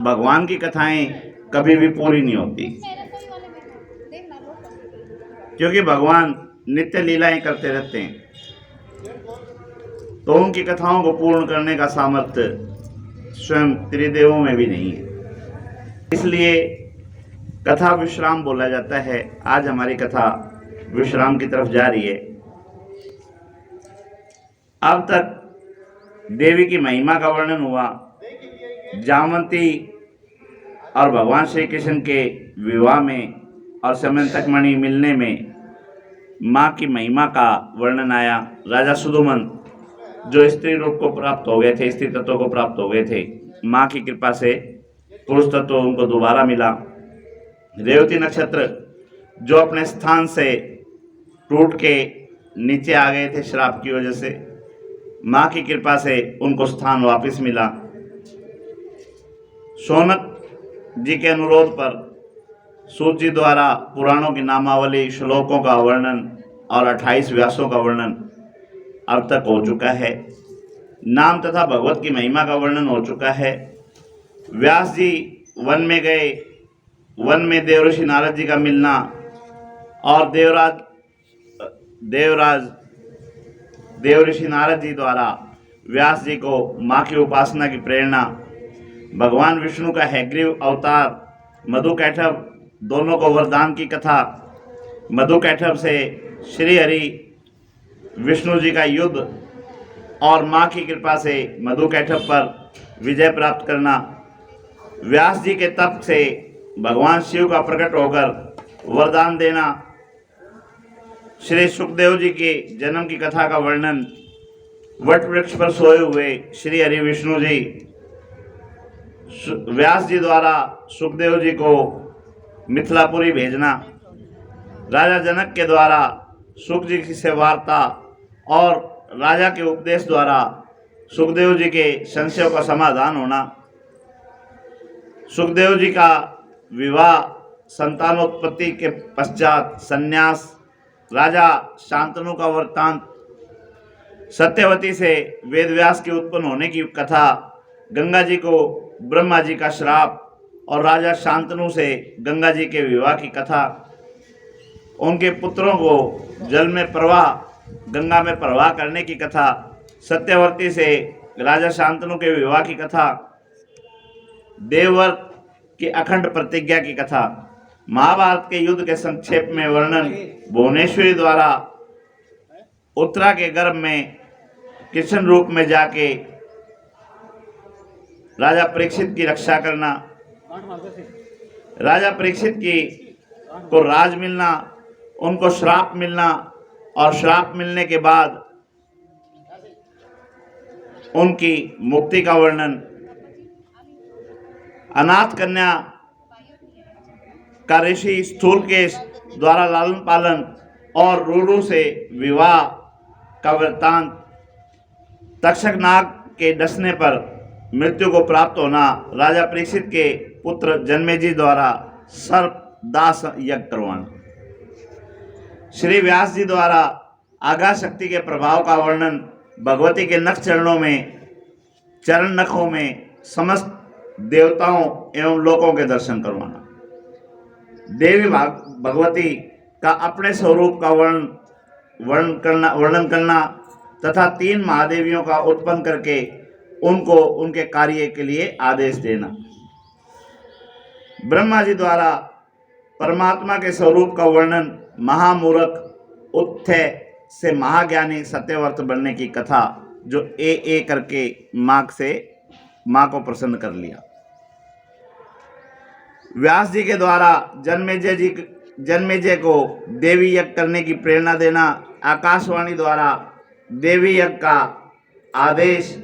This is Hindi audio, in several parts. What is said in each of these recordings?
भगवान की कथाएं कभी भी पूरी नहीं होती, क्योंकि भगवान नित्य लीलाएं करते रहते हैं, तो उनकी कथाओं को पूर्ण करने का सामर्थ्य स्वयं त्रिदेवों में भी नहीं है। इसलिए कथा विश्राम बोला जाता है। आज हमारी कथा विश्राम की तरफ जा रही है। अब तक देवी की महिमा का वर्णन हुआ। जामवंती और भगवान श्री कृष्ण के विवाह में और समंतक मणि मिलने में माँ की महिमा का वर्णन आया। राजा सुदुमन जो स्त्री रूप को प्राप्त हो गए थे, स्त्री तत्व को प्राप्त हो गए थे, माँ की कृपा से पुरुष तत्व उनको दोबारा मिला। रेवती नक्षत्र जो अपने स्थान से टूट के नीचे आ गए थे श्राप की वजह से, माँ की कृपा से उनको स्थान वापस मिला। शौनक जी के अनुरोध पर सूत जी द्वारा पुराणों की नामावली, श्लोकों का वर्णन और 28 व्यासों का वर्णन अब तक हो चुका है। नाम तथा भगवत की महिमा का वर्णन हो चुका है। व्यास जी वन में गए, वन में देवऋषि नारद जी का मिलना और देवऋषि नारद जी द्वारा व्यास जी को माँ की उपासना की प्रेरणा, भगवान विष्णु का हैग्रीव अवतार, मधु कैटभ, दोनों को वरदान की कथा, मधु कैटभ से श्री हरि विष्णु जी का युद्ध और माँ की कृपा से मधु कैटभ पर विजय प्राप्त करना, व्यास जी के तप से भगवान शिव का प्रकट होकर वरदान देना, श्री सुखदेव जी के जन्म की कथा का वर्णन, वट वृक्ष पर सोए हुए श्री हरि विष्णु जी व्यास जी द्वारा सुखदेव जी को मिथिलापुरी भेजना, राजा जनक के द्वारा सुख जी से वार्ता और राजा के उपदेश द्वारा सुखदेव जी के संशयों का समाधान होना, सुखदेव जी का विवाह, संतानोत्पत्ति के पश्चात संन्यास, राजा शांतनु का वृत्तांत, सत्यवती से वेदव्यास के उत्पन्न होने की कथा, गंगा जी को ब्रह्मा जी का श्राप और राजा शांतनु से गंगा जी के विवाह की कथा, उनके पुत्रों को जल में प्रवाह, गंगा में प्रवाह करने की कथा, सत्यवती से राजा शांतनु के विवाह की कथा, देवव्रत की अखंड प्रतिज्ञा की कथा, महाभारत के युद्ध के संक्षेप में वर्णन, भुवनेश्वरी द्वारा उत्तरा के गर्भ में कृष्ण रूप में जाके राजा परीक्षित की रक्षा करना, राजा परीक्षित की को राज मिलना, उनको श्राप मिलना और श्राप मिलने के बाद उनकी मुक्ति का वर्णन, अनाथ कन्या का ऋषि स्थूलकेश द्वारा लालन पालन और रूरू से विवाह का वृत्तांत, तक्षक नाग के डसने पर मृत्यु को प्राप्त होना, राजा परीक्षित के पुत्र जन्मेजय द्वारा सर्प दास यज्ञ करवाना, श्री व्यास जी द्वारा आगा शक्ति के प्रभाव का वर्णन, भगवती के नख चरणों में, चरण नखों में समस्त देवताओं एवं लोकों के दर्शन करवाना, देवी भगवती का अपने स्वरूप का वर्णन करना तथा 3 महादेवियों का उत्पन्न करके उनको उनके कार्य के लिए आदेश देना, ब्रह्मा जी द्वारा परमात्मा के स्वरूप का वर्णन, महामूर्ख उत्थय से महाज्ञानी सत्यव्रत बनने की कथा, जो ए करके माँ को प्रसन्न कर लिया, व्यास जी के द्वारा जन्मेजय को देवी यज्ञ करने की प्रेरणा देना, आकाशवाणी द्वारा देवी यज्ञ का आदेश,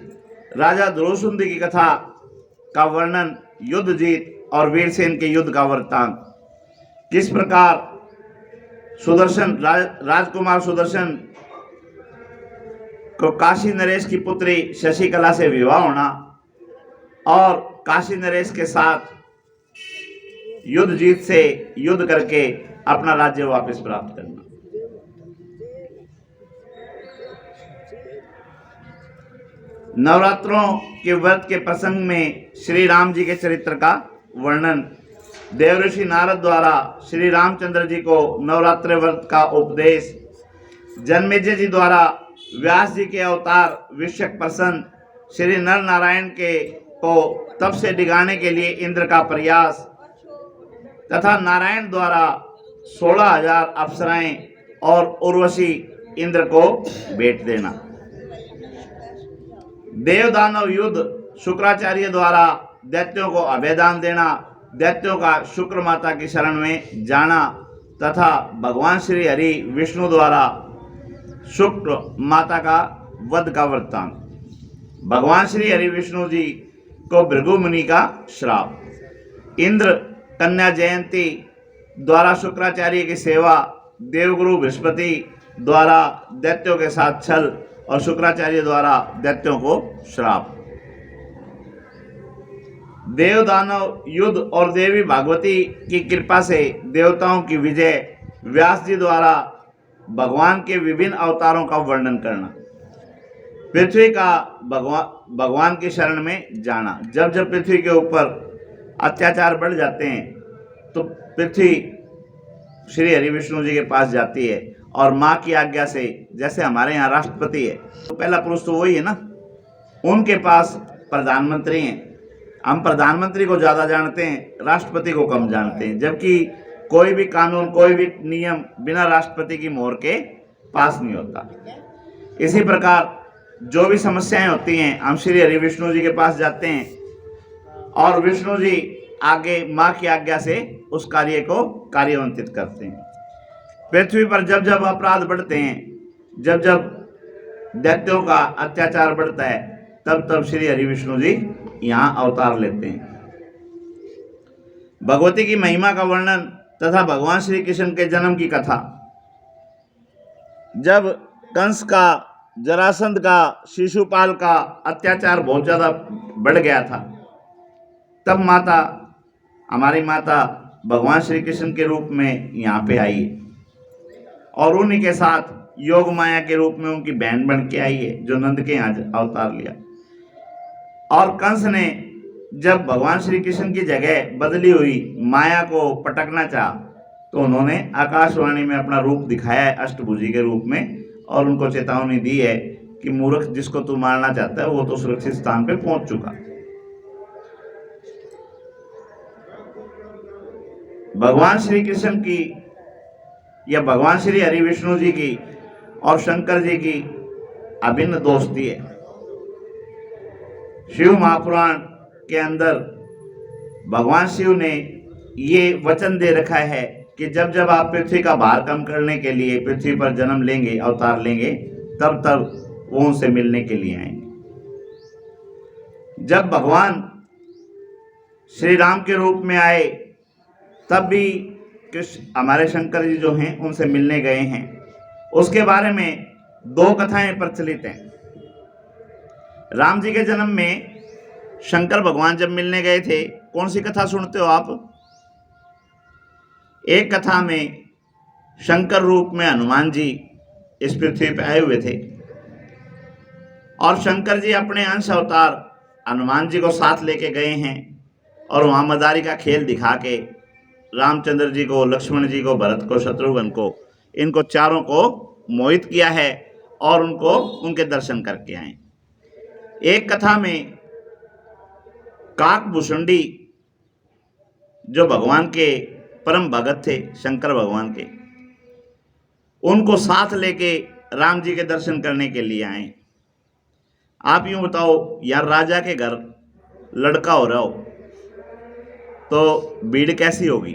राजा ध्रुवसुंदी की कथा का वर्णन, युद्ध जीत और वीरसेन के युद्ध का वृत्तांत, किस प्रकार सुदर्शन राजकुमार सुदर्शन को काशी नरेश की पुत्री शशिकला से विवाह होना और काशी नरेश के साथ युद्ध जीत से युद्ध करके अपना राज्य वापस प्राप्त करना। नवरात्रों के व्रत के प्रसंग में श्री राम जी के चरित्र का वर्णन, देवऋषि नारद द्वारा श्री रामचंद्र जी को नवरात्र व्रत का उपदेश, जन्मेजय जी द्वारा व्यास जी के अवतार विषयक प्रसन्न, श्री नर नारायण के को तप से डिगाने के लिए इंद्र का प्रयास तथा नारायण द्वारा 16,000 अप्सराएं और उर्वशी इंद्र को भेंट देना, देव दानव युद्ध, शुक्राचार्य द्वारा दैत्यों को अभयदान देना, दैत्यों का शुक्र माता की शरण में जाना तथा भगवान श्री हरि विष्णु द्वारा शुक्र माता का वध का वृत्तांत, भगवान श्री हरि विष्णु जी को भृगु मुनि का श्राप, इंद्र कन्या जयंती द्वारा शुक्राचार्य की सेवा, देवगुरु बृहस्पति द्वारा दैत्यों के साथ छल और शुक्राचार्य द्वारा दैत्यों को श्राप, देव दानव युद्ध और देवी भागवती की कृपा से देवताओं की विजय, व्यास जी द्वारा भगवान के विभिन्न अवतारों का वर्णन करना, पृथ्वी का भगवान की शरण में जाना। जब जब पृथ्वी के ऊपर अत्याचार बढ़ जाते हैं तो पृथ्वी श्री हरि विष्णु जी के पास जाती है और माँ की आज्ञा से, जैसे हमारे यहाँ राष्ट्रपति है तो पहला पुरुष तो वही है ना, उनके पास प्रधानमंत्री हैं। हम प्रधानमंत्री को ज़्यादा जानते हैं, राष्ट्रपति को कम जानते हैं, जबकि कोई भी कानून, कोई भी नियम बिना राष्ट्रपति की मोहर के पास नहीं होता। इसी प्रकार जो भी समस्याएं होती हैं हम श्री हरि विष्णु जी के पास जाते हैं और विष्णु जी आगे माँ की आज्ञा से उस कार्य को कार्यान्वित करते हैं। पृथ्वी पर जब जब अपराध बढ़ते हैं, जब जब दैत्यों का अत्याचार बढ़ता है, तब तब श्री हरि विष्णु जी यहाँ अवतार लेते हैं। भगवती की महिमा का वर्णन तथा भगवान श्री कृष्ण के जन्म की कथा, जब कंस का, जरासंध का, शिशुपाल का अत्याचार बहुत ज़्यादा बढ़ गया था, तब माता, हमारी माता भगवान श्री कृष्ण के रूप में यहाँ पे आई है और उन्हीं के साथ योग माया के रूप में उनकी बहन बन के आई है, जो नंद के यहाँ अवतार लिया। और कंस ने जब भगवान श्री कृष्ण की जगह बदली हुई माया को पटकना चाहा तो उन्होंने आकाशवाणी में अपना रूप दिखाया है अष्टभुजी के रूप में और उनको चेतावनी दी है कि मूर्ख, जिसको तू मारना चाहता है वो तो सुरक्षित स्थान पे पहुंच चुका। भगवान श्री कृष्ण की या भगवान श्री हरि विष्णु जी की और शंकर जी की अभिन्न दोस्ती है। शिव महापुराण के अंदर भगवान शिव ने ये वचन दे रखा है कि जब जब आप पृथ्वी का भार कम करने के लिए पृथ्वी पर जन्म लेंगे, अवतार लेंगे, तब तब वो उनसे मिलने के लिए आएंगे। जब भगवान श्री राम के रूप में आए तब भी हमारे शंकर जी जो हैं उनसे मिलने गए हैं। उसके बारे में 2 कथाएं प्रचलित हैं। राम जी के जन्म में शंकर भगवान जब मिलने गए थे, कौन सी कथा सुनते हो आप? एक कथा में शंकर रूप में हनुमान जी इस पृथ्वी पे आए हुए थे और शंकर जी अपने अंश अवतार हनुमान जी को साथ लेके गए हैं और वहाँ मदारी का खेल दिखा के रामचंद्र जी को, लक्ष्मण जी को, भरत को, शत्रुघ्न को, इनको चारों को मोहित किया है और उनको उनके दर्शन करके आए। एक कथा में काकभूषुंडी जो भगवान के परम भगत थे, शंकर भगवान के, उनको साथ लेके राम जी के दर्शन करने के लिए आए। आप यूं बताओ यार, राजा के घर लड़का हो रहा हो तो भीड़ कैसी होगी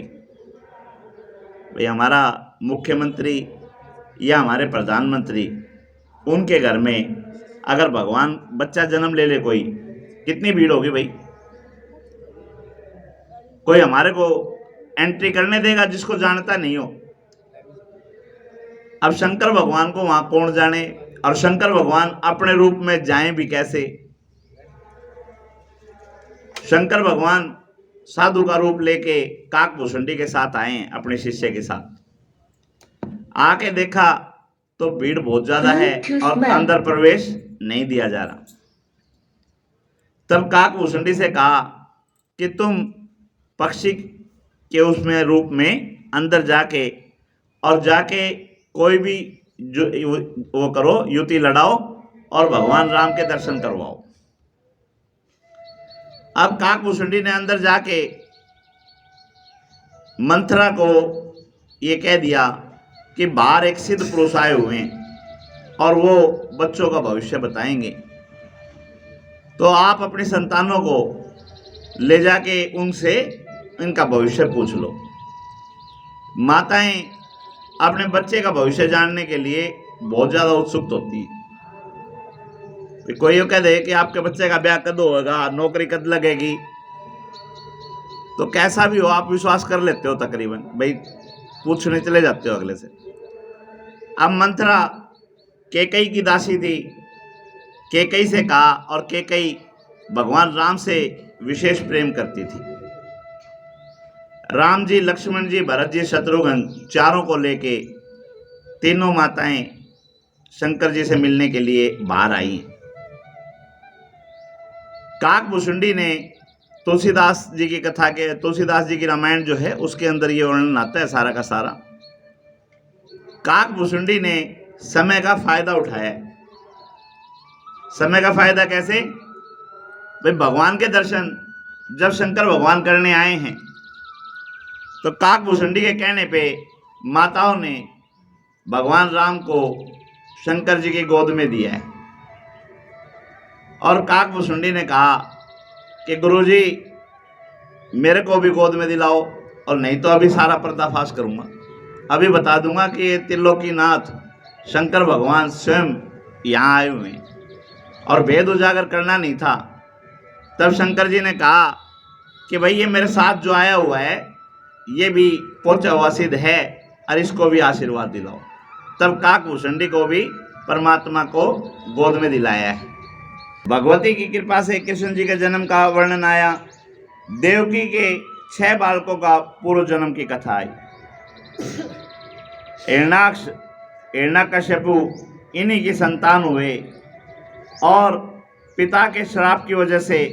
भाई? हमारा मुख्यमंत्री या हमारे प्रधानमंत्री, उनके घर में अगर भगवान बच्चा जन्म ले ले कोई, कितनी भीड़ होगी भाई? कोई हमारे को एंट्री करने देगा जिसको जानता नहीं हो? अब शंकर भगवान को वहां कौन जाने, और शंकर भगवान अपने रूप में जाएं भी कैसे? शंकर भगवान साधु का रूप लेके काकभूषुंडी के साथ आए अपने शिष्य के साथ। आके देखा तो भीड़ बहुत ज्यादा है और अंदर प्रवेश नहीं दिया जा रहा। तब काकभूषुंडी से कहा कि तुम पक्षी के उसमें रूप में अंदर जाके कोई भी जो वो करो, युति लड़ाओ और भगवान राम के दर्शन करवाओ। अब काकभूषुंडी ने अंदर जाके मंथरा को ये कह दिया कि बाहर एक सिद्ध पुरुष आए हुए हैं और वो बच्चों का भविष्य बताएंगे, तो आप अपनी संतानों को ले जाके उनसे इनका भविष्य पूछ लो। माताएं अपने बच्चे का भविष्य जानने के लिए बहुत ज़्यादा उत्सुक होती है। कोई ये कह दे कि आपके बच्चे का ब्याह कद होगा, नौकरी कद लगेगी, तो कैसा भी हो आप विश्वास कर लेते हो तकरीबन, भाई पूछने चले जाते हो अगले से। अब मंथरा कैकई की दासी थी, कैकई से कहा, और कैकई भगवान राम से विशेष प्रेम करती थी। राम जी, लक्ष्मण जी, भरत जी, शत्रुघ्न चारों को लेके तीनों माताएं शंकर जी से मिलने के लिए बाहर आई। काकभूषुंडी ने तुलसीदास जी की कथा के, तुलसीदास जी की रामायण जो है उसके अंदर ये वर्णन आता है सारा का सारा। काकभूषुंडी ने समय का फायदा उठाया। समय का फायदा कैसे? भाई भगवान के दर्शन जब शंकर भगवान करने आए हैं तो काकभूषुंडी के कहने पे माताओं ने भगवान राम को शंकर जी की गोद में दिया है। और काकभूषुंडी ने कहा कि गुरुजी मेरे को भी गोद में दिलाओ, और नहीं तो अभी सारा पर्दाफाश करूंगा, अभी बता दूंगा कि ये त्रिलोकीनाथ शंकर भगवान स्वयं यहाँ आए हुए हैं, और भेद उजागर करना नहीं था। तब शंकर जी ने कहा कि भाई ये मेरे साथ जो आया हुआ है ये भी पहुंचा हुआ सिद्ध है, और इसको भी आशीर्वाद दिलाओ। तब काकभूषुंडी को भी परमात्मा को गोद में दिलाया है। भगवती की कृपा से कृष्ण जी के जन्म का वर्णन आया। देवकी के 6 बालकों का पूर्व जन्म की कथा आई। हिरण्याकश्यपु इन्हीं की संतान हुए, और पिता के श्राप की वजह से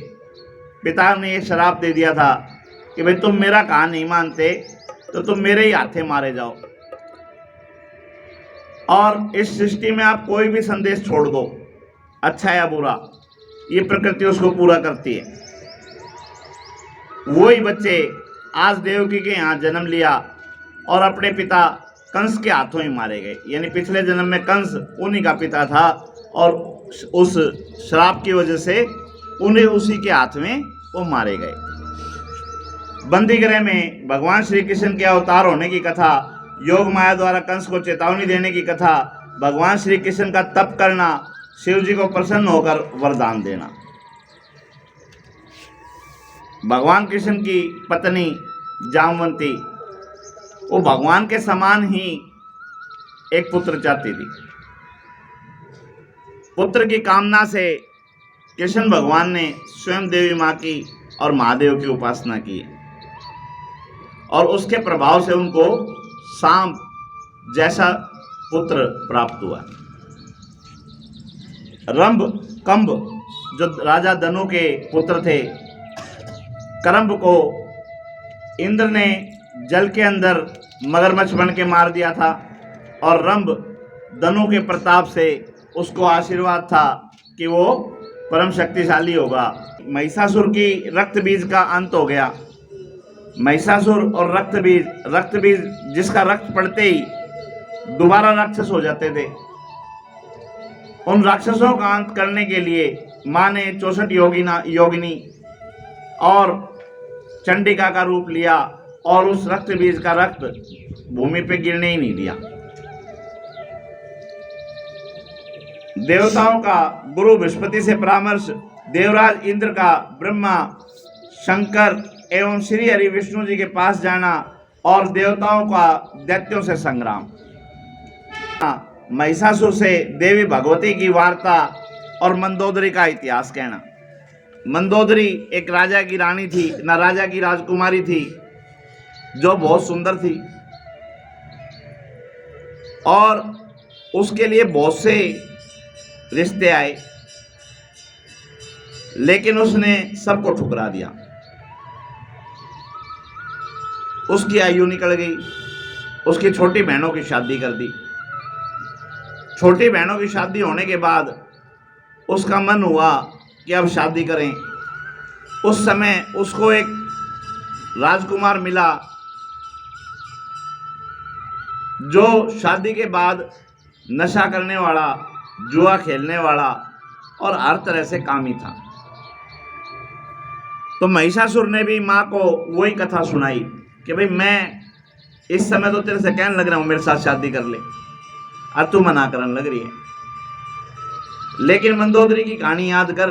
पिता ने ये श्राप दे दिया था कि भाई तुम मेरा कहा नहीं मानते तो तुम मेरे ही हाथे मारे जाओ, और इस सृष्टि में आप कोई भी संदेश छोड़ दो, अच्छा या बुरा, ये प्रकृति उसको पूरा करती है। वही बच्चे आज देवकी के यहाँ जन्म लिया और अपने पिता कंस के हाथों ही मारे गए। यानी पिछले जन्म में कंस उन्हीं का पिता था, और उस श्राप की वजह से उन्हें उसी के हाथ में वो मारे गए। बंदी गृह में भगवान श्री कृष्ण के अवतार होने की कथा, योग माया द्वारा कंस को चेतावनी देने की कथा, भगवान श्री कृष्ण का तप करना, शिव जी को प्रसन्न होकर वरदान देना। भगवान कृष्ण की पत्नी जामवंती वो भगवान के समान ही एक पुत्र चाहती थी। पुत्र की कामना से कृष्ण भगवान ने स्वयं देवी माँ की और महादेव की उपासना की, और उसके प्रभाव से उनको सांप जैसा पुत्र प्राप्त हुआ। रंभ कंभ जो राजा धनु के पुत्र थे, करंभ को इंद्र ने जल के अंदर मगरमच्छ बन के मार दिया था, और रंभ धनु के प्रताप से उसको आशीर्वाद था कि वो परम शक्तिशाली होगा। महिषासुर की रक्त बीज का अंत हो गया। महिषासुर और रक्त बीज जिसका रक्त पड़ते ही दोबारा राक्षस हो जाते थे। उन राक्षसों का अंत करने के लिए माँ ने 64 योगिनी और चंडिका का रूप लिया, और उस रक्त बीज का रक्त भूमि पे गिरने ही नहीं दिया। देवताओं का गुरु बृहस्पति से परामर्श, देवराज इंद्र का ब्रह्मा, शंकर एवं श्री हरि विष्णु जी के पास जाना, और देवताओं का दैत्यों से संग्राम। महिषासुर से देवी भगवती की वार्ता और मंदोदरी का इतिहास कहना। मंदोदरी एक राजा की रानी थी, ना राजा की राजकुमारी थी, जो बहुत सुंदर थी, और उसके लिए बहुत से रिश्ते आए। लेकिन उसने सबको ठुकरा दिया। उसकी आयु निकल गई, उसकी छोटी बहनों की शादी कर दी। छोटी बहनों की शादी होने के बाद उसका मन हुआ कि अब शादी करें। उस समय उसको एक राजकुमार मिला जो शादी के बाद नशा करने वाला, जुआ खेलने वाला और हर तरह से कामी था। तो महिषासुर ने भी माँ को वही कथा सुनाई कि भाई मैं इस समय तो तेरे से कहने लग रहा हूं मेरे साथ शादी कर ले, और तू मना करने लग रही है। लेकिन मंदोदरी की कहानी याद कर,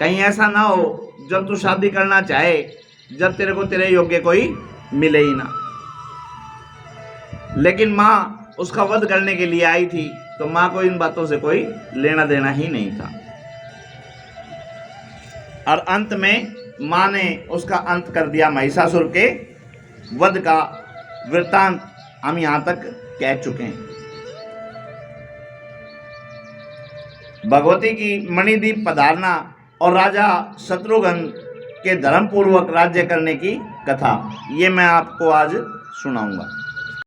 कहीं ऐसा ना हो जब तू शादी करना चाहे, जब तेरे को तेरे योग्य कोई मिले ही ना। लेकिन माँ उसका वध करने के लिए आई थी, तो माँ को इन बातों से कोई लेना देना ही नहीं था। और अंत में माँ ने उसका अंत कर दिया। महिषासुर के वध का वृत्तांत हम यहां तक कह चुके हैं। भगवती की मणिदीप पधारना और राजा शत्रुघ्न के धर्मपूर्वक राज्य करने की कथा, ये मैं आपको आज सुनाऊंगा।